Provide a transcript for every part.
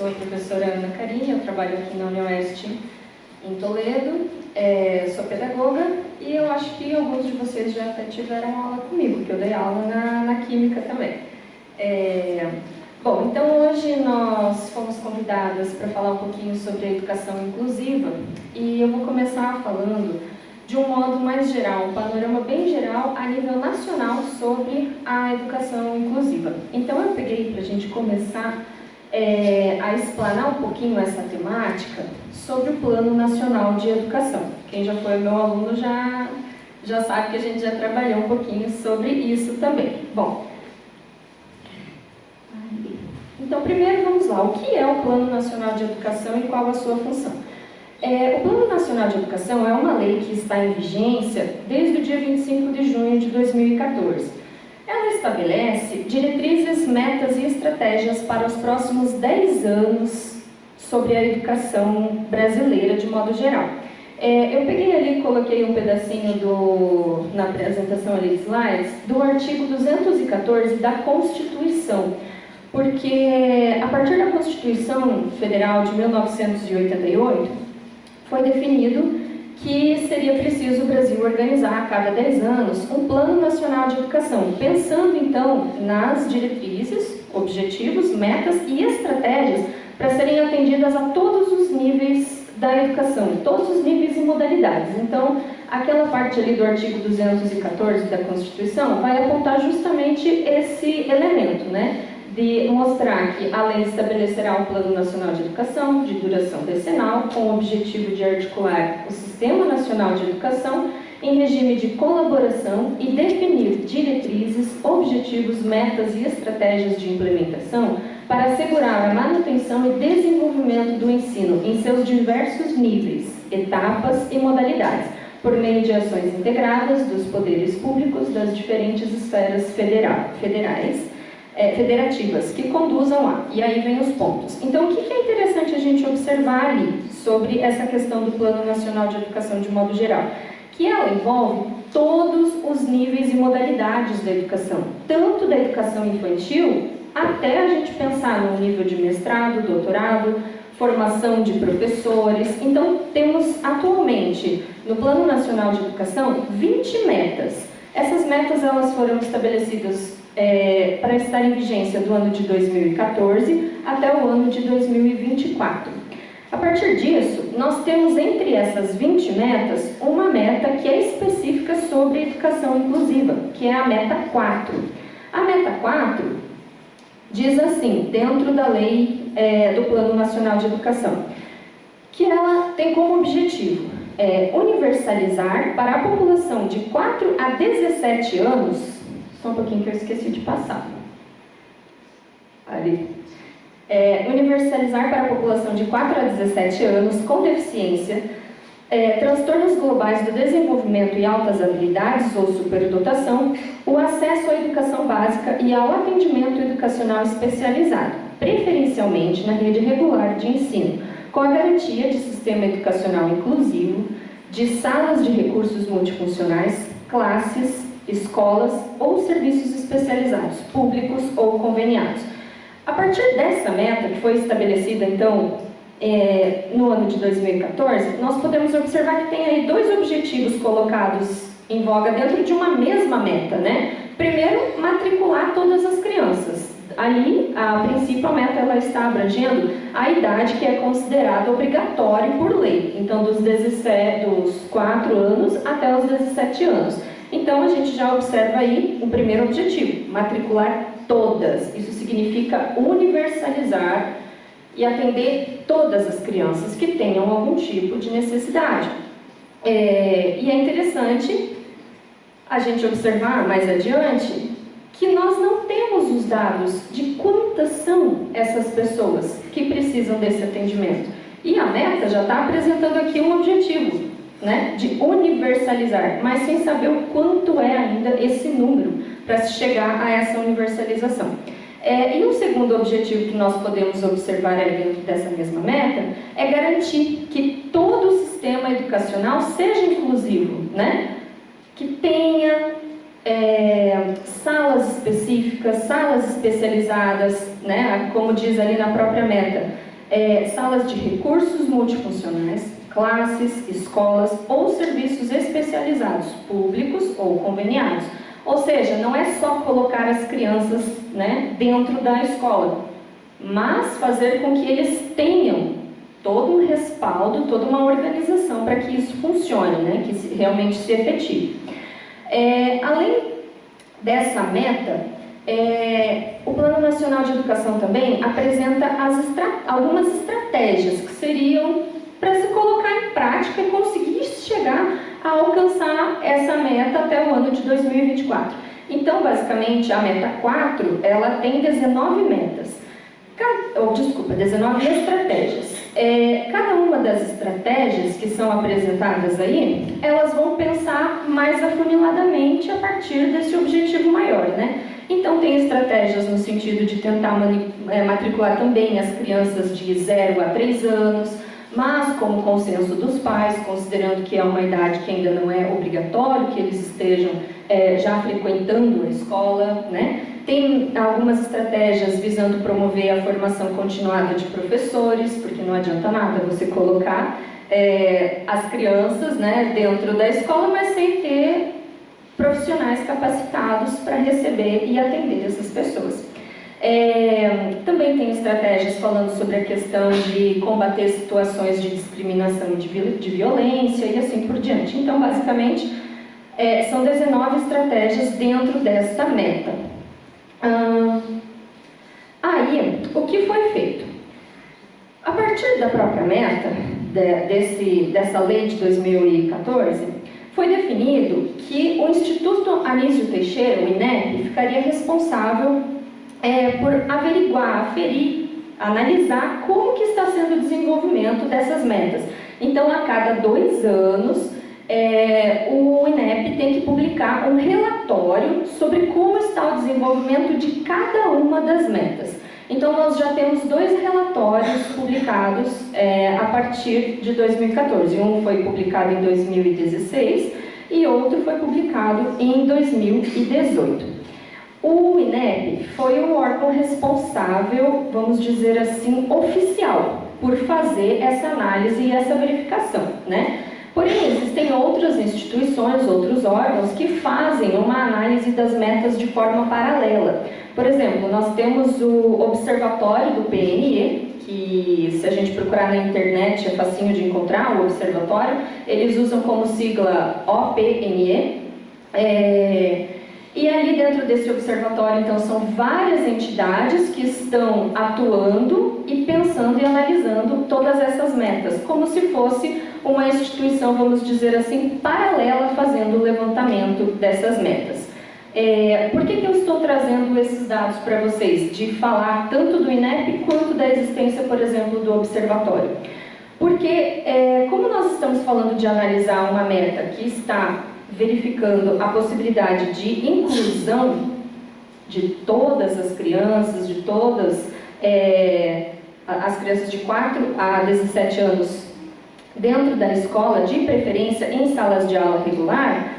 sou a professora Ana Karine, eu trabalho aqui na UniOeste em Toledo, sou pedagoga e eu acho que alguns de vocês já até tiveram aula comigo, que eu dei aula na Química também. Bom, então hoje nós fomos convidadas para falar um pouquinho sobre a educação inclusiva e eu vou começar falando de um modo mais geral, um panorama bem geral a nível nacional sobre a educação inclusiva. Então eu peguei para a gente começar a explanar um pouquinho essa temática sobre o Plano Nacional de Educação. Quem já foi meu aluno já sabe que a gente já trabalhou um pouquinho sobre isso também. Bom, então primeiro vamos lá, o que é o Plano Nacional de Educação e qual a sua função? O Plano Nacional de Educação é uma lei que está em vigência desde o dia 25 de junho de 2014. Ela estabelece diretrizes, metas e estratégias para os próximos 10 anos sobre a educação brasileira de modo geral. Eu peguei ali e coloquei um pedacinho na apresentação ali de slides do artigo 214 da Constituição, porque a partir da Constituição Federal de 1988, foi definido que seria preciso o Brasil organizar a cada 10 anos um Plano Nacional de Educação, pensando então nas diretrizes, objetivos, metas e estratégias para serem atendidas a todos os níveis da educação, todos os níveis e modalidades. Então, aquela parte ali do artigo 214 da Constituição vai apontar justamente esse elemento, né? De mostrar que a lei estabelecerá um Plano Nacional de Educação de duração decenal, com o objetivo de articular o Sistema Nacional de Educação em regime de colaboração e definir diretrizes, objetivos, metas e estratégias de implementação para assegurar a manutenção e desenvolvimento do ensino em seus diversos níveis, etapas e modalidades, por meio de ações integradas dos poderes públicos das diferentes esferas federativas que conduzam a. E aí vem os pontos. Então, o que é interessante a gente observar ali sobre essa questão do Plano Nacional de Educação de modo geral? Que ela envolve todos os níveis e modalidades da educação, tanto da educação infantil até a gente pensar no nível de mestrado, doutorado, formação de professores. Então, temos atualmente no Plano Nacional de Educação 20 metas. Essas metas elas foram estabelecidas para estar em vigência do ano de 2014 até o ano de 2024. A partir disso, nós temos entre essas 20 metas, uma meta que é específica sobre educação inclusiva, que é a meta 4. A meta 4 diz assim, dentro da lei do Plano Nacional de Educação, que ela tem como objetivo universalizar para a população de 4 a 17 anos. Só um pouquinho que eu esqueci de passar. Ali. Universalizar para a população de 4 a 17 anos com deficiência, transtornos globais do desenvolvimento e altas habilidades ou superdotação, o acesso à educação básica e ao atendimento educacional especializado, preferencialmente na rede regular de ensino, com a garantia de sistema educacional inclusivo, de salas de recursos multifuncionais, classes, escolas ou serviços especializados, públicos ou conveniados. A partir dessa meta, que foi estabelecida, então, no ano de 2014, nós podemos observar que tem aí dois objetivos colocados em voga dentro de uma mesma meta, né? Primeiro, matricular todas as crianças. Ali, a princípio, a meta ela está abrangendo a idade que é considerada obrigatória por lei. Então, dos 4 anos até os 17 anos. Então, a gente já observa aí o primeiro objetivo, matricular todas. Isso significa universalizar e atender todas as crianças que tenham algum tipo de necessidade. E é interessante a gente observar mais adiante que nós não temos os dados de quantas são essas pessoas que precisam desse atendimento. E a meta já está apresentando aqui um objetivo, né, de universalizar, mas sem saber o quanto é ainda esse número para se chegar a essa universalização. E um segundo objetivo que nós podemos observar aí dentro dessa mesma meta é garantir que todo o sistema educacional seja inclusivo, né, que tenha salas específicas, salas especializadas, né, como diz ali na própria meta, salas de recursos multifuncionais, classes, escolas ou serviços especializados, públicos ou conveniados. Ou seja, não é só colocar as crianças, né, dentro da escola, mas fazer com que eles tenham todo um respaldo, toda uma organização para que isso funcione, né, que realmente se efetive. Além dessa meta, o Plano Nacional de Educação também apresenta algumas estratégias que seriam para se colocar em prática e conseguir chegar a alcançar essa meta até o ano de 2024. Então, basicamente, a meta 4, ela tem 19 metas. 19 estratégias. Cada uma das estratégias que são apresentadas aí, elas vão pensar mais afuniladamente a partir desse objetivo maior, né? Então, tem estratégias no sentido de tentar matricular também as crianças de 0 a 3 anos, mas como consenso dos pais, considerando que é uma idade que ainda não é obrigatório que eles estejam já frequentando a escola, né? Tem algumas estratégias visando promover a formação continuada de professores, porque não adianta nada você colocar as crianças, né, dentro da escola, mas sem ter profissionais capacitados para receber e atender essas pessoas. Também tem estratégias falando sobre a questão de combater situações de discriminação e de violência e assim por diante. Então, basicamente, são 19 estratégias dentro desta meta. Aí, o que foi feito? A partir da própria meta, dessa lei de 2014, foi definido que o Instituto Anísio Teixeira, o INEP, ficaria responsável por averiguar, aferir, analisar como que está sendo o desenvolvimento dessas metas. Então, a cada 2 anos, o INEP tem que publicar um relatório sobre como está o desenvolvimento de cada uma das metas. Então, nós já temos 2 relatórios publicados a partir de 2014. Um foi publicado em 2016 e outro foi publicado em 2018. O INEP foi o órgão responsável, vamos dizer assim, oficial, por fazer essa análise e essa verificação, né? Porém, existem outras instituições, outros órgãos que fazem uma análise das metas de forma paralela. Por exemplo, nós temos o Observatório do PNE, que se a gente procurar na internet é facinho de encontrar, o Observatório. Eles usam como sigla OPNE. E ali dentro desse observatório, então, são várias entidades que estão atuando e pensando e analisando todas essas metas, como se fosse uma instituição, vamos dizer assim, paralela, fazendo o levantamento dessas metas. Por que eu estou trazendo esses dados para vocês? De falar tanto do INEP quanto da existência, por exemplo, do observatório. Porque, como nós estamos falando de analisar uma meta que está verificando a possibilidade de inclusão de todas as crianças, de todas as crianças de 4 a 17 anos dentro da escola, de preferência em salas de aula regular,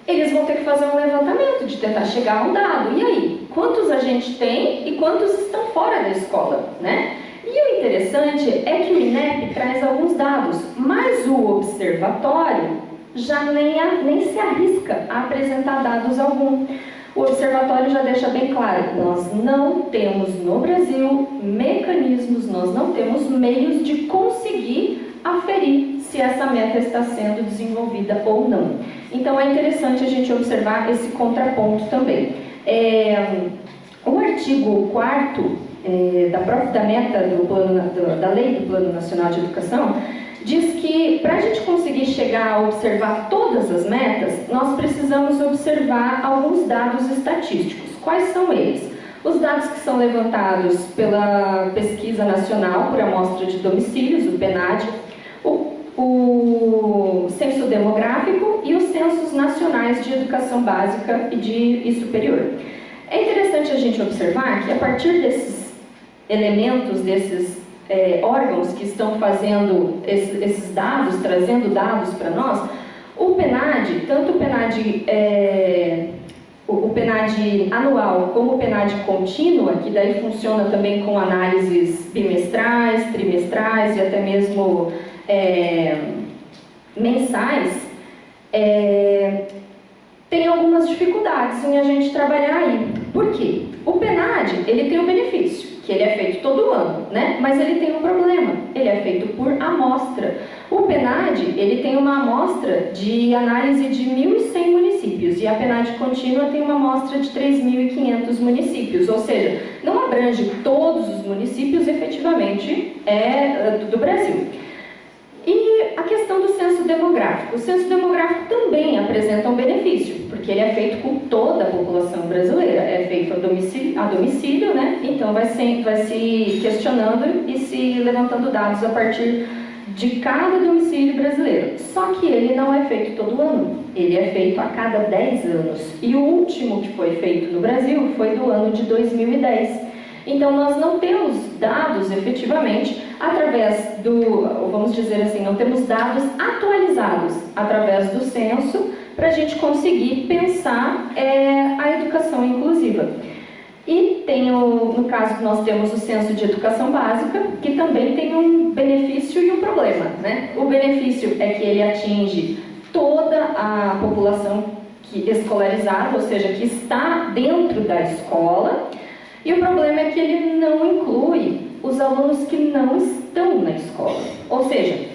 eles vão ter que fazer um levantamento de tentar chegar a um dado. E aí, quantos a gente tem e quantos estão fora da escola, né? E o interessante é que o INEP traz alguns dados, mas o observatório já nem se arrisca a apresentar dados algum. O observatório já deixa bem claro, nós não temos no Brasil mecanismos, nós não temos meios de conseguir aferir se essa meta está sendo desenvolvida ou não. Então é interessante a gente observar esse contraponto também. O artigo 4º da meta da Lei do Plano Nacional de Educação diz que para a gente conseguir chegar a observar todas as metas, nós precisamos observar alguns dados estatísticos. Quais são eles? Os dados que são levantados pela Pesquisa Nacional por Amostra de Domicílios, o PNAD, o Censo Demográfico e os Censos Nacionais de Educação Básica e Superior. É interessante a gente observar que a partir desses elementos, desses órgãos que estão fazendo esses dados, trazendo dados para nós, o PNAD, tanto o PNAD o PNAD anual como o PNAD contínua, que daí funciona também com análises bimestrais, trimestrais e até mesmo mensais, tem algumas dificuldades em a gente trabalhar aí. Por quê? O PNAD, ele tem um benefício, que ele é feito todo ano, né? Mas ele tem um problema, ele é feito por amostra. O PNAD, ele tem uma amostra de análise de 1.100 municípios e a PNAD contínua tem uma amostra de 3.500 municípios, ou seja, não abrange todos os municípios efetivamente do Brasil. E a questão do censo demográfico. O censo demográfico também apresenta um benefício, porque ele é feito com toda a população brasileira, é feito a domicílio, né? Então vai se questionando e se levantando dados a partir de cada domicílio brasileiro. Só que ele não é feito todo ano, ele é feito a cada 10 anos. E o último que foi feito no Brasil foi do ano de 2010. Então, nós não temos dados, efetivamente, através vamos dizer assim, não temos dados atualizados através do censo para a gente conseguir pensar a educação inclusiva. E no caso, nós temos o censo de educação básica, que também tem um benefício e um problema, né? O benefício é que ele atinge toda a população escolarizada, ou seja, que está dentro da escola. E o problema é que ele não inclui os alunos que não estão na escola. Ou seja,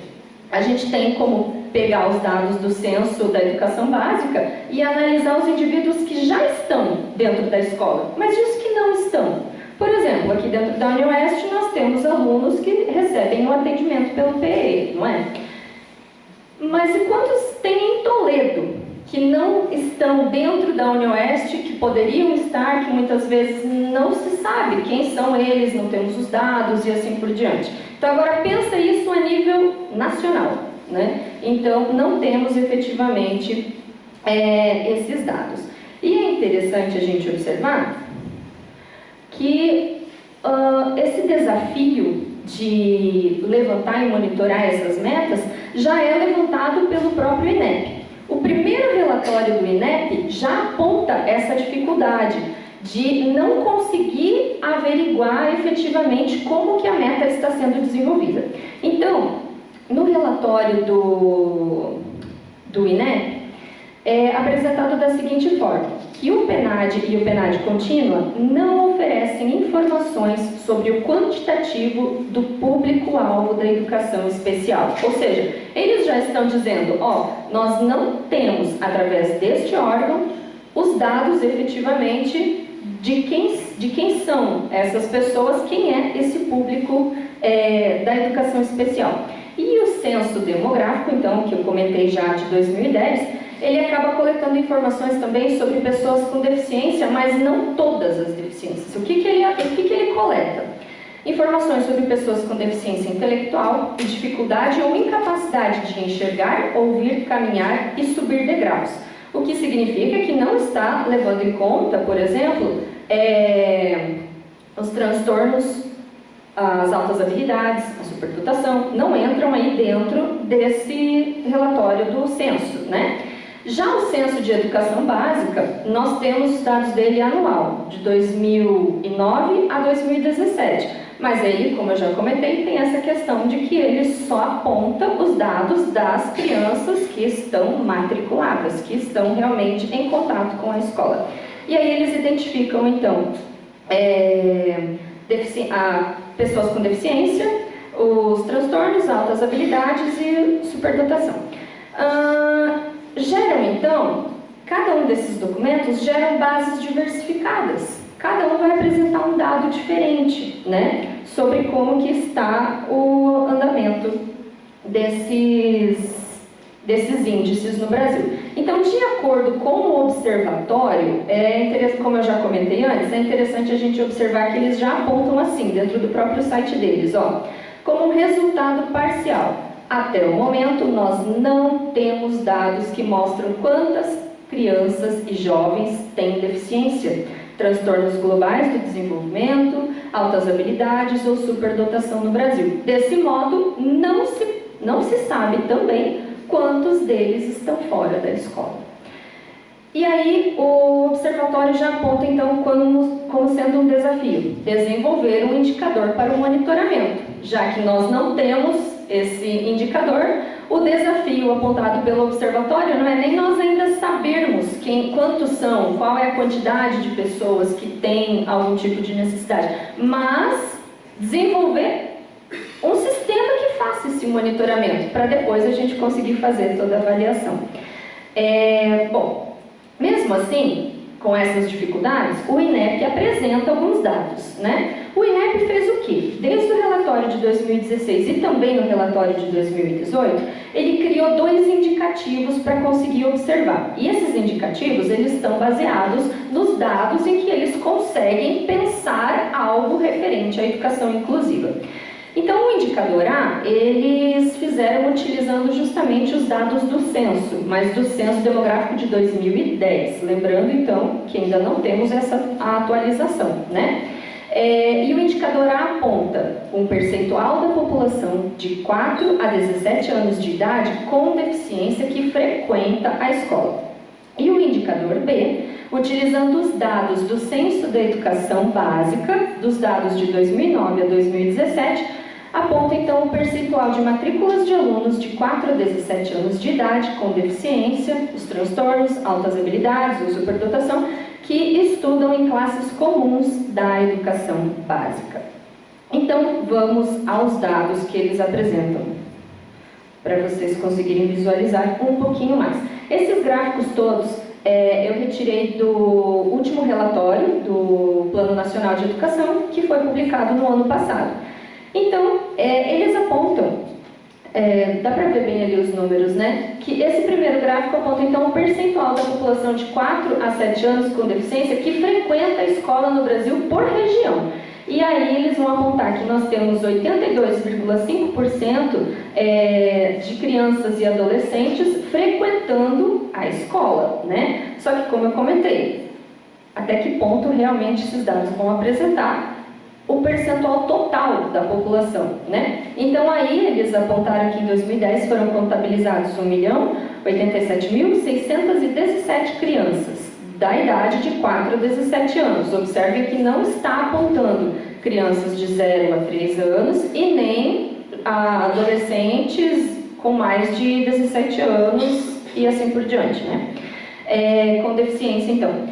a gente tem como pegar os dados do censo da educação básica e analisar os indivíduos que já estão dentro da escola, mas e os que não estão? Por exemplo, aqui dentro da UniOeste nós temos alunos que recebem o atendimento pelo PE, não é? Mas e quantos tem em Toledo? Que não estão dentro da UniOeste, que poderiam estar, que muitas vezes não se sabe quem são eles, não temos os dados e assim por diante. Então agora pensa isso a nível nacional, né? Então não temos efetivamente esses dados. E é interessante a gente observar que esse desafio de levantar e monitorar essas metas já é levantado pelo próprio INEP. O primeiro relatório do INEP já aponta essa dificuldade de não conseguir averiguar efetivamente como que a meta está sendo desenvolvida. Então, no relatório do INEP, é apresentado da seguinte forma, que o PNAD e o PNAD contínua não oferecem informações sobre o quantitativo do público-alvo da educação especial. Ou seja, eles já estão dizendo, nós não temos, através deste órgão, os dados efetivamente de quem são essas pessoas, quem é esse público da educação especial. E o censo demográfico, então, que eu comentei já de 2010, ele acaba coletando informações também sobre pessoas com deficiência, mas não todas as deficiências. O que ele coleta? Informações sobre pessoas com deficiência intelectual e dificuldade ou incapacidade de enxergar, ouvir, caminhar e subir degraus. O que significa que não está levando em conta, por exemplo, os transtornos, as altas habilidades, a superdotação, não entram aí dentro desse relatório do censo, né? Já o censo de educação básica, nós temos os dados dele anual, de 2009 a 2017. Mas ele, como eu já comentei, tem essa questão de que ele só aponta os dados das crianças que estão matriculadas, que estão realmente em contato com a escola. E aí eles identificam, então, pessoas com deficiência, os transtornos, altas habilidades e superdotação. Cada um desses documentos geram bases diversificadas. Cada um vai apresentar um dado diferente, né, sobre como que está o andamento desses índices no Brasil. Então, de acordo com o observatório, como eu já comentei antes, é interessante a gente observar que eles já apontam assim, dentro do próprio site deles, como um resultado parcial. Até o momento, nós não temos dados que mostram quantas crianças e jovens têm deficiência, transtornos globais do desenvolvimento, altas habilidades ou superdotação no Brasil. Desse modo, não se sabe também quantos deles estão fora da escola. E aí o observatório já aponta então como sendo um desafio desenvolver um indicador para o monitoramento. Já que nós não temos esse indicador, o desafio apontado pelo observatório não é nem nós ainda sabermos quantos são, qual é a quantidade de pessoas que têm algum tipo de necessidade, mas desenvolver um sistema que faça esse monitoramento, para depois a gente conseguir fazer toda a avaliação. Bom, mesmo assim, com essas dificuldades, o INEP apresenta alguns dados, né? O INEP fez o quê? Desde o relatório de 2016 e também no relatório de 2018, ele criou 2 indicativos para conseguir observar. E esses indicativos, eles estão baseados nos dados em que eles conseguem pensar algo referente à educação inclusiva. Então, o indicador A, eles fizeram utilizando justamente os dados do censo, mas do censo demográfico de 2010. Lembrando, então, que ainda não temos essa atualização, né? E o indicador A aponta um percentual da população de 4 a 17 anos de idade com deficiência que frequenta a escola. E o indicador B, utilizando os dados do Censo da Educação Básica, dos dados de 2009 a 2017, aponta então o percentual de matrículas de alunos de 4 a 17 anos de idade com deficiência, os transtornos, altas habilidades ou superdotação, que estudam em classes comuns da educação básica. Então, vamos aos dados que eles apresentam, para vocês conseguirem visualizar um pouquinho mais. Esses gráficos todos eu retirei do último relatório do Plano Nacional de Educação, que foi publicado no ano passado. Então, eles apontam, dá para ver bem ali os números, né? Que esse primeiro gráfico aponta então o percentual da população de 4 a 7 anos com deficiência que frequenta a escola no Brasil por região. E aí eles vão apontar que nós temos 82,5% de crianças e adolescentes frequentando a escola, né? Só que, como eu comentei, até que ponto realmente esses dados vão apresentar o percentual total da população, né? Então aí eles apontaram que em 2010 foram contabilizados 1.087.617 crianças da idade de 4 a 17 anos. Observe que não está apontando crianças de 0 a 3 anos e nem adolescentes com mais de 17 anos e assim por diante, né? Com deficiência, então.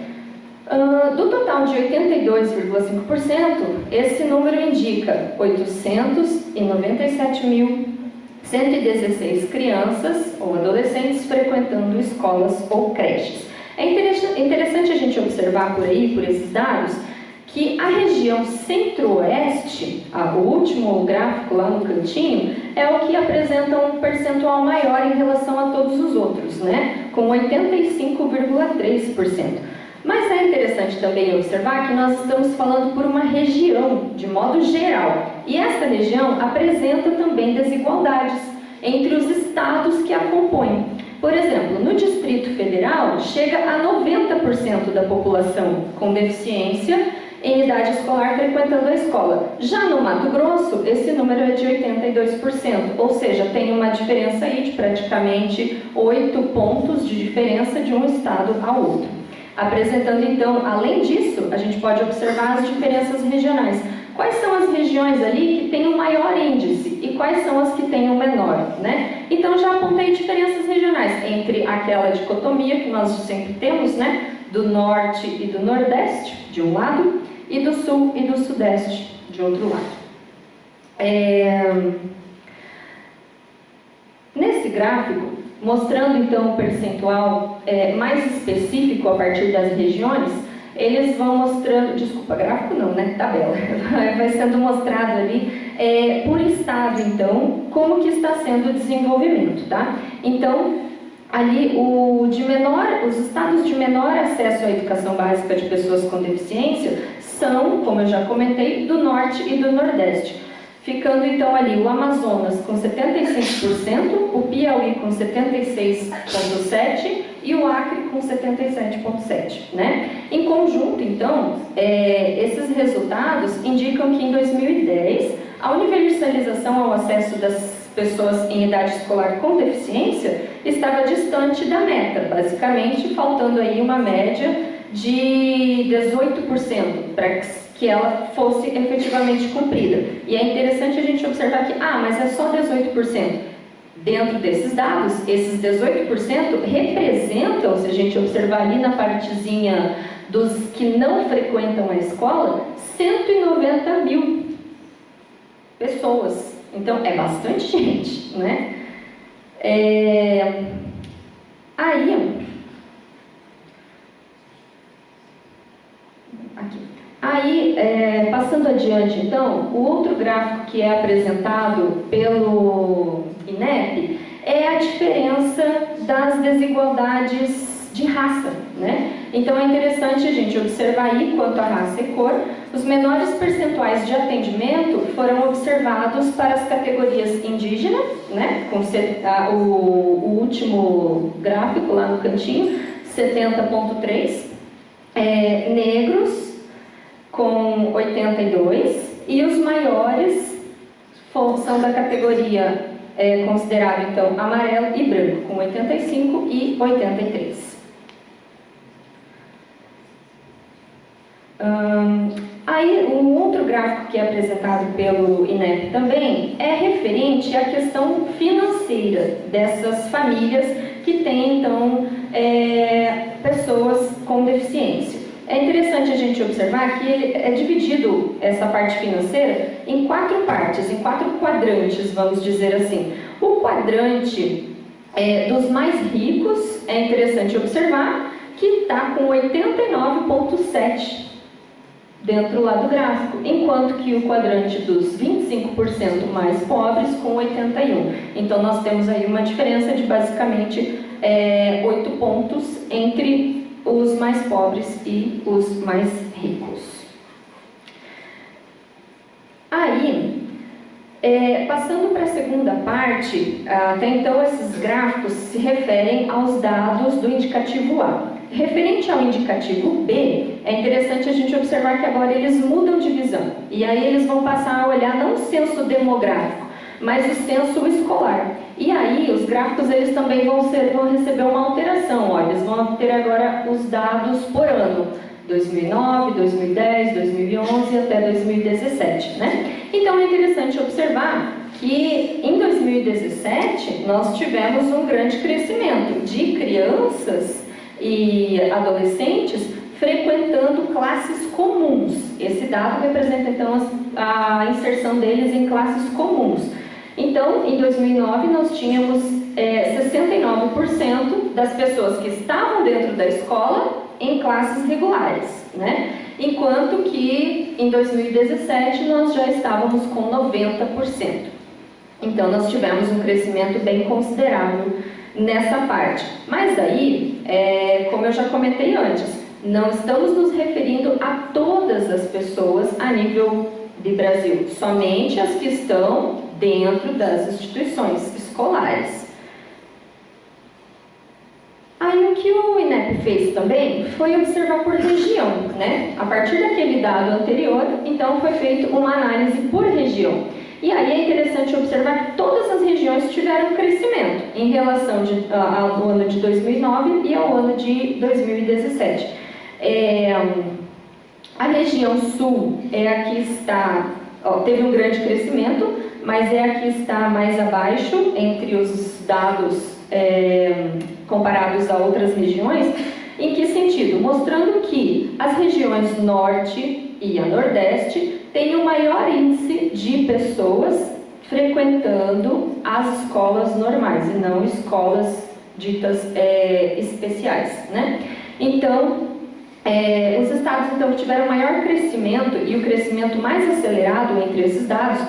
Do total de 82,5%, esse número indica 897.116 crianças ou adolescentes frequentando escolas ou creches. É interessante a gente observar por aí, por esses dados, que a região centro-oeste, o último gráfico lá no cantinho, é o que apresenta um percentual maior em relação a todos os outros, né? Com 85,3%. Mas é interessante também observar que nós estamos falando por uma região, de modo geral. E essa região apresenta também desigualdades entre os estados que a compõem. Por exemplo, no Distrito Federal, chega a 90% da população com deficiência em idade escolar frequentando a escola. Já no Mato Grosso, esse número é de 82%, ou seja, tem uma diferença aí de praticamente 8 pontos de diferença de um estado ao outro. Apresentando então, além disso, a gente pode observar as diferenças regionais. Quais são as regiões ali que têm o maior índice e quais são as que têm o menor, né? Então já apontei diferenças regionais entre aquela dicotomia que nós sempre temos, né? Do norte e do nordeste, de um lado, e do sul e do sudeste, de outro lado. Nesse gráfico, mostrando então o percentual mais específico a partir das regiões, eles vão mostrando, desculpa, gráfico não, né? Tabela, vai sendo mostrado ali por estado, então, como que está sendo o desenvolvimento, tá? Então, ali os estados de menor acesso à educação básica de pessoas com deficiência são, como eu já comentei, do norte e do nordeste. Ficando então ali o Amazonas com 75%, o Piauí com 76,7% e o Acre com 77,7%, né? Em conjunto, então, esses resultados indicam que em 2010 a universalização ao acesso das pessoas em idade escolar com deficiência estava distante da meta, basicamente faltando aí uma média de 18% para que ela fosse efetivamente cumprida. E é interessante a gente observar que, mas é só 18%. Dentro desses dados, esses 18% representam, se a gente observar ali na partezinha dos que não frequentam a escola, 190 mil pessoas. Então, é bastante gente, né? Passando adiante, então, o outro gráfico que é apresentado pelo INEP é a diferença das desigualdades de raça, né? Então é interessante a gente observar aí, quanto à raça e cor, os menores percentuais de atendimento foram observados para as categorias indígena, né? Com o último gráfico lá no cantinho, 70,3, negros com 82, e os maiores são da categoria considerado então amarelo e branco, com 85 e 83. Um outro gráfico que é apresentado pelo INEP também é referente à questão financeira dessas famílias que têm então pessoas com deficiência. É interessante a gente observar que ele é dividido, essa parte financeira, em 4 partes, em 4 quadrantes, vamos dizer assim. O quadrante dos mais ricos, é interessante observar que está com 89,7 dentro lá do gráfico, enquanto que o quadrante dos 25% mais pobres com 81. Então nós temos aí uma diferença de basicamente 8 pontos entre os mais pobres e os mais ricos. Passando para a segunda parte, até então esses gráficos se referem aos dados do indicativo A. Referente ao indicativo B, é interessante a gente observar que agora eles mudam de visão. E aí eles vão passar a olhar não o censo demográfico, mas o censo escolar. E aí os gráficos eles também vão receber uma alteração. Olha, eles vão ter agora os dados por ano, 2009, 2010, 2011 até 2017, né? Então é interessante observar que em 2017 nós tivemos um grande crescimento de crianças e adolescentes frequentando classes comuns. Esse dado representa então a inserção deles em classes comuns. Então, em 2009 nós tínhamos 69% das pessoas que estavam dentro da escola em classes regulares, né? Enquanto que em 2017 nós já estávamos com 90%. Então nós tivemos um crescimento bem considerável nessa parte. Mas aí, como eu já comentei antes, não estamos nos referindo a todas as pessoas a nível de Brasil, somente as que estão dentro das instituições escolares. Aí o que o INEP fez também foi observar por região, né? A partir daquele dado anterior, então foi feita uma análise por região. E aí é interessante observar que todas as regiões tiveram crescimento em relação ao ano de 2009 e ao ano de 2017. A região sul é a que está, teve um grande crescimento, mas é a que está mais abaixo entre os dados comparados a outras regiões. Em que sentido? Mostrando que as regiões norte e a nordeste têm o maior índice de pessoas frequentando as escolas normais e não escolas ditas especiais, né? Então, os estados então, que tiveram maior crescimento e o crescimento mais acelerado entre esses dados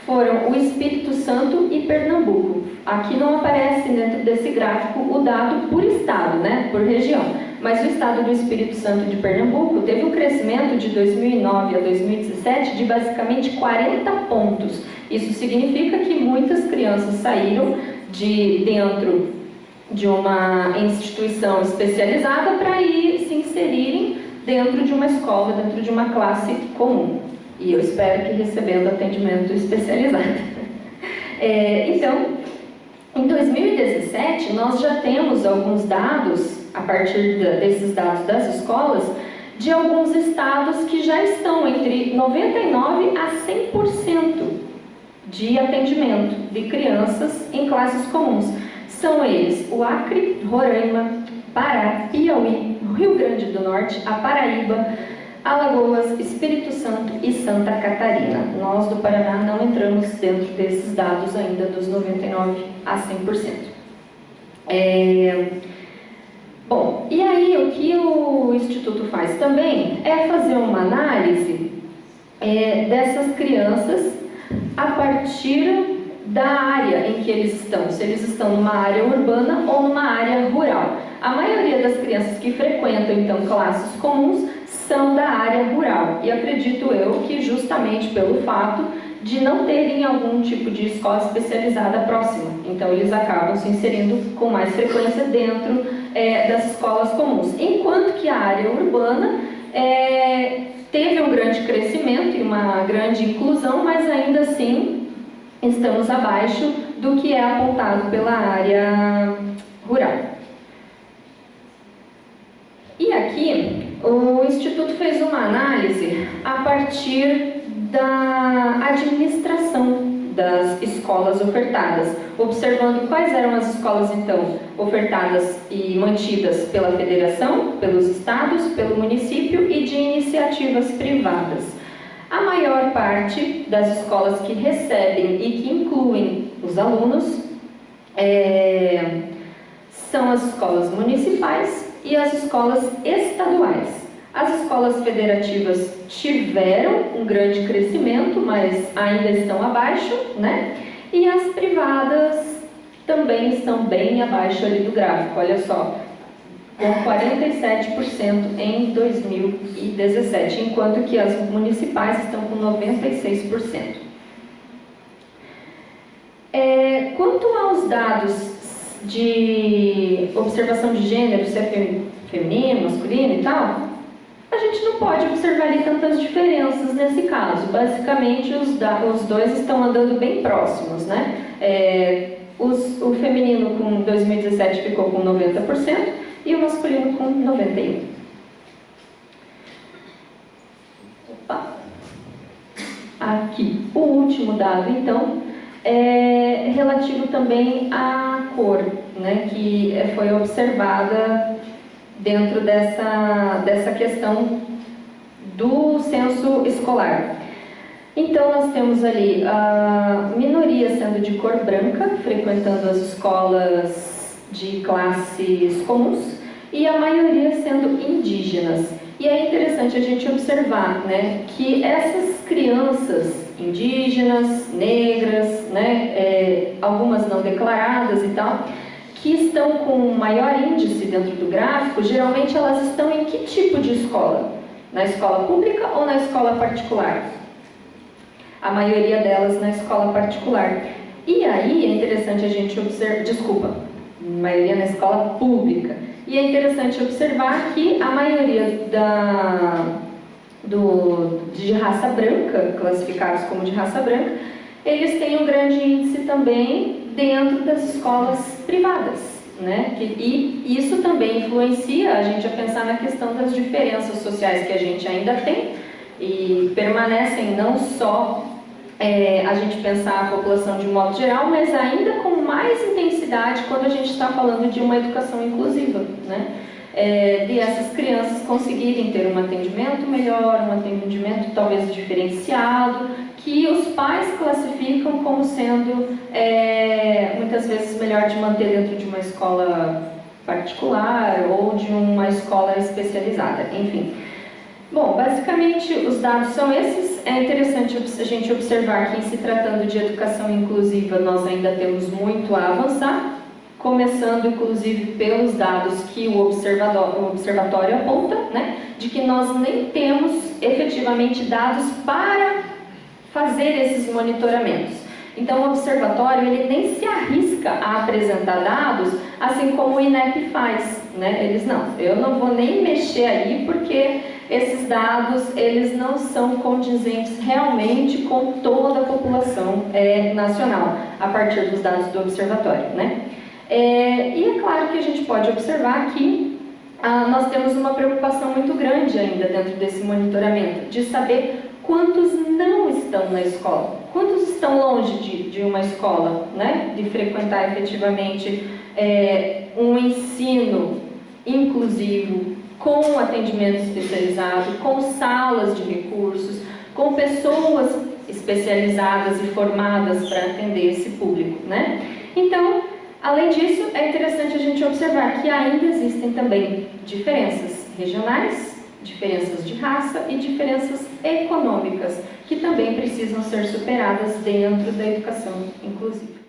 foram o Espírito Santo e Pernambuco. Aqui não aparece dentro desse gráfico o dado por estado, né, por região, mas o estado do Espírito Santo e de Pernambuco teve um crescimento de 2009 a 2017 de basicamente 40 pontos. Isso significa que muitas crianças saíram de dentro de uma instituição especializada para ir se inserirem dentro de uma escola, dentro de uma classe comum. E eu espero que recebendo atendimento especializado. Então, em 2017, nós já temos alguns dados, a partir desses dados das escolas, de alguns estados que já estão entre 99% a 100% de atendimento de crianças em classes comuns. São eles o Acre, Roraima, Pará, Piauí, Rio Grande do Norte, a Paraíba, Alagoas, Espírito Santo e Santa Catarina. Nós do Paraná não entramos dentro desses dados ainda dos 99% a 100%. Bom, e aí o que o Instituto faz também é fazer uma análise dessas crianças a partir da área em que eles estão, se eles estão numa área urbana ou numa área rural. A maioria das crianças que frequentam, então, classes comuns são da área rural, e acredito eu que justamente pelo fato de não terem algum tipo de escola especializada próxima, então eles acabam se inserindo com mais frequência dentro das escolas comuns, enquanto que a área urbana teve um grande crescimento e uma grande inclusão, mas ainda assim estamos abaixo do que é apontado pela área rural. E aqui o Instituto fez uma análise a partir da administração das escolas ofertadas, observando quais eram as escolas então ofertadas e mantidas pela federação, pelos estados, pelo município e de iniciativas privadas. A maior parte das escolas que recebem e que incluem os alunos são as escolas municipais e as escolas estaduais. As escolas federativas tiveram um grande crescimento, mas ainda estão abaixo, né? E as privadas também estão bem abaixo ali do gráfico, olha só, com 47% em 2017, enquanto que as municipais estão com 96%. Quanto aos dados de observação de gênero, se é feminino, masculino e tal, a gente não pode observar ali tantas diferenças nesse caso. Basicamente, os dois estão andando bem próximos, né? O feminino com 2017 ficou com 90% e o masculino com 91%. Opa! Aqui, o último dado, então, é relativo também à cor, né? Que foi observada dentro dessa questão do censo escolar. Então, nós temos ali a minoria sendo de cor branca, frequentando as escolas de classes comuns, e a maioria sendo indígenas. E é interessante a gente observar, né, que essas crianças indígenas, negras, né, algumas não declaradas e tal, que estão com maior índice dentro do gráfico, geralmente elas estão em que tipo de escola? Na escola pública ou na escola particular? A maioria delas na escola particular. E aí é interessante a gente observar, maioria na escola pública. E é interessante observar que a maioria de raça branca, classificados como de raça branca, eles têm um grande índice também dentro das escolas privadas, né? E isso também influencia a gente a pensar na questão das diferenças sociais que a gente ainda tem e permanecem não só a gente pensar a população de modo geral, mas ainda com mais intensidade quando a gente está falando de uma educação inclusiva, né? De essas crianças conseguirem ter um atendimento melhor, um atendimento talvez diferenciado, que os pais classificam como sendo muitas vezes melhor de manter dentro de uma escola particular ou de uma escola especializada, enfim. Bom, basicamente os dados são esses. É interessante a gente observar que, em se tratando de educação inclusiva, nós ainda temos muito a avançar, começando inclusive pelos dados que o observatório aponta, né, de que nós nem temos efetivamente dados para fazer esses monitoramentos. Então o observatório ele nem se arrisca a apresentar dados, assim como o INEP faz, né? Eles não, eu não vou nem mexer aí porque esses dados eles não são condizentes realmente com toda a população nacional, a partir dos dados do observatório, né? E é claro que a gente pode observar que nós temos uma preocupação muito grande ainda dentro desse monitoramento, de saber quantos não estão na escola, quantos estão longe de uma escola, né? De frequentar efetivamente um ensino inclusivo, com atendimento especializado, com salas de recursos, com pessoas especializadas e formadas para atender esse público, né? Então, além disso, é interessante a gente observar que ainda existem também diferenças regionais, diferenças de raça e diferenças econômicas, que também precisam ser superadas dentro da educação inclusiva.